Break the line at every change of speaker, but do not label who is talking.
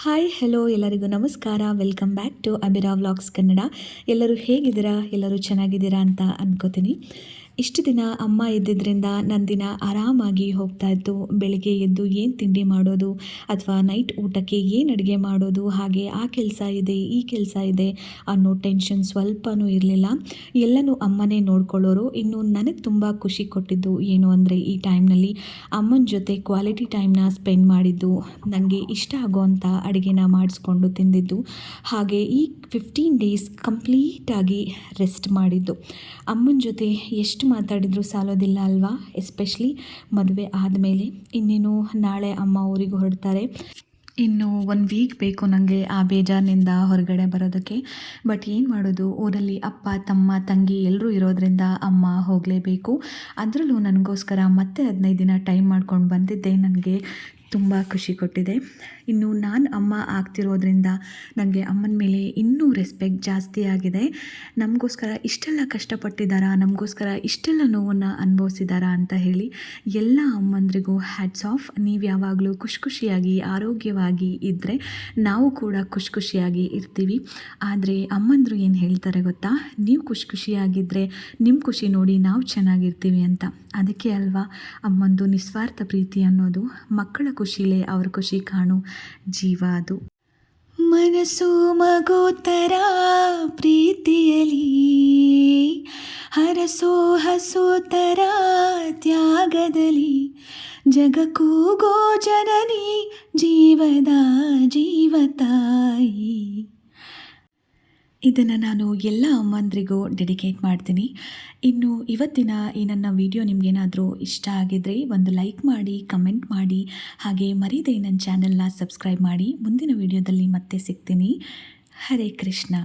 Hi hello ಎಲ್ಲರಿಗೂ ನಮಸ್ಕಾರ. Welcome back to Abira vlogs Kannada. ಎಲ್ಲರೂ ಹೇಗಿದ್ದೀರಾ? ಎಲ್ಲರೂ ಚೆನ್ನಾಗಿದ್ದೀರಾ ಅಂತ ಅನ್ಕೋತೀನಿ. ಇಷ್ಟು ದಿನ ಅಮ್ಮ ಇದ್ದಿದ್ದರಿಂದ ನನ್ನ ದಿನ ಆರಾಮಾಗಿ ಹೋಗ್ತಾ ಇತ್ತು. ಬೆಳಿಗ್ಗೆ ಎದ್ದು ಏನು ತಿಂಡಿ ಮಾಡೋದು ಅಥವಾ ನೈಟ್ ಊಟಕ್ಕೆ ಏನು ಅಡುಗೆ ಮಾಡೋದು, ಹಾಗೆ ಆ ಕೆಲಸ ಇದೆ ಈ ಕೆಲಸ ಇದೆ ಅನ್ನೋ ಟೆನ್ಷನ್ ಸ್ವಲ್ಪನೂ ಇರಲಿಲ್ಲ. ಎಲ್ಲನೂ ಅಮ್ಮನೇ ನೋಡ್ಕೊಳ್ಳೋರು. ಇನ್ನು ನನಗೆ ತುಂಬ ಖುಷಿ ಕೊಟ್ಟಿದ್ದು ಏನು ಅಂದರೆ, ಈ ಟೈಮ್ನಲ್ಲಿ ಅಮ್ಮನ ಜೊತೆ ಕ್ವಾಲಿಟಿ ಟೈಮ್ನ ಸ್ಪೆಂಡ್ ಮಾಡಿದ್ದು, ನನಗೆ ಇಷ್ಟ ಆಗೋವಂಥ ಅಡುಗೆನ ಮಾಡಿಸ್ಕೊಂಡು ತಿಂದಿದ್ದು, ಹಾಗೆ ಈ 15 ಡೇಸ್ ಕಂಪ್ಲೀಟಾಗಿ ರೆಸ್ಟ್ ಮಾಡಿದ್ದು. ಅಮ್ಮನ ಜೊತೆ ಎಷ್ಟು ಮಾತಾಡಿದರೂ ಸಾಲೋದಿಲ್ಲ ಅಲ್ವಾ, ಎಸ್ಪೆಷಲಿ ಮದುವೆ ಆದಮೇಲೆ. ಇನ್ನೇನು ನಾಳೆ ಅಮ್ಮ ಊರಿಗೆ ಹೊರಡ್ತಾರೆ. ಇನ್ನು 1 ವೀಕ್ ಬೇಕು ನನಗೆ ಆ ಬೇಜಾರಿನಿಂದ ಹೊರಗಡೆ ಬರೋದಕ್ಕೆ. ಬಟ್ ಏನು ಮಾಡೋದು, ಊರಲ್ಲಿ ಅಪ್ಪ ತಮ್ಮ ತಂಗಿ ಎಲ್ಲರೂ ಇರೋದರಿಂದ ಅಮ್ಮ ಹೋಗಲೇಬೇಕು. ಅದರಲ್ಲೂ ನನಗೋಸ್ಕರ ಮತ್ತೆ 15 ದಿನ ಟೈಮ್ ಮಾಡ್ಕೊಂಡು ಬಂದಿದ್ದೆ ನನಗೆ ತುಂಬ ಖುಷಿ ಕೊಟ್ಟಿದೆ. ಇನ್ನು ನಾನು ಅಮ್ಮ ಆಗ್ತಿರೋದ್ರಿಂದ ನನಗೆ ಅಮ್ಮನ ಮೇಲೆ ಇನ್ನೂ ರೆಸ್ಪೆಕ್ಟ್ ಜಾಸ್ತಿ ಆಗಿದೆ. ನಮಗೋಸ್ಕರ ಇಷ್ಟೆಲ್ಲ ಕಷ್ಟಪಟ್ಟಿದ್ದಾರಾ, ನಮಗೋಸ್ಕರ ಇಷ್ಟೆಲ್ಲ ನೋವನ್ನು ಅನುಭವಿಸಿದ್ದಾರಾ ಅಂತ ಹೇಳಿ ಎಲ್ಲ ಅಮ್ಮಂದ್ರಿಗೂ ಹ್ಯಾಟ್ಸ್ ಆಫ್. ನೀವು ಯಾವಾಗಲೂ ಖುಷಿಯಾಗಿ ಆರೋಗ್ಯವಾಗಿ ಇದ್ದರೆ ನಾವು ಕೂಡ ಖುಷಿಯಾಗಿ ಇರ್ತೀವಿ. ಆದರೆ ಅಮ್ಮಂದರು ಏನು ಹೇಳ್ತಾರೆ ಗೊತ್ತಾ, ನೀವು ಖುಷಿಯಾಗಿದ್ದರೆ ನಿಮ್ಮ ಖುಷಿ ನೋಡಿ ನಾವು ಚೆನ್ನಾಗಿರ್ತೀವಿ ಅಂತ. ಅದಕ್ಕೆ ಅಲ್ವಾ ಅಮ್ಮಂದು ನಿಸ್ವಾರ್ಥ ಪ್ರೀತಿ ಅನ್ನೋದು. ಮಕ್ಕಳ ಖುಷಿಲೇ ಅವ್ರ ಖುಷಿ ಕಾಣು ಜೀವ ಅದು. ಮನಸ್ಸು ಮಗು ಥರ ಪ್ರೀತಿಯಲಿ ಹರಸೋ ಹಸು ಥರ ತ್ಯಾಗದಲ್ಲಿ, ಜಗಕ್ಕೂ ಗೋ ಜನನಿ ಜೀವದ ಜೀವತಾಯಿ. ಇದನ್ನು ನಾನು ಎಲ್ಲ ಅಮ್ಮಂದ್ರಿಗೂ ಡೆಡಿಕೇಟ್ ಮಾಡ್ತೀನಿ. ಇನ್ನು ಇವತ್ತಿನ ಈ ನನ್ನ ವಿಡಿಯೋ ನಿಮಗೇನಾದರೂ ಇಷ್ಟ ಆಗಿದ್ದರೆ ಒಂದು ಲೈಕ್ ಮಾಡಿ, ಕಮೆಂಟ್ ಮಾಡಿ, ಹಾಗೆ ಮರೀದೆ ನನ್ನ ಚಾನಲ್ನ ಸಬ್ಸ್ಕ್ರೈಬ್ ಮಾಡಿ. ಮುಂದಿನ ವಿಡಿಯೋದಲ್ಲಿ ಮತ್ತೆ ಸಿಗ್ತೀನಿ. ಹರೇ ಕೃಷ್ಣ.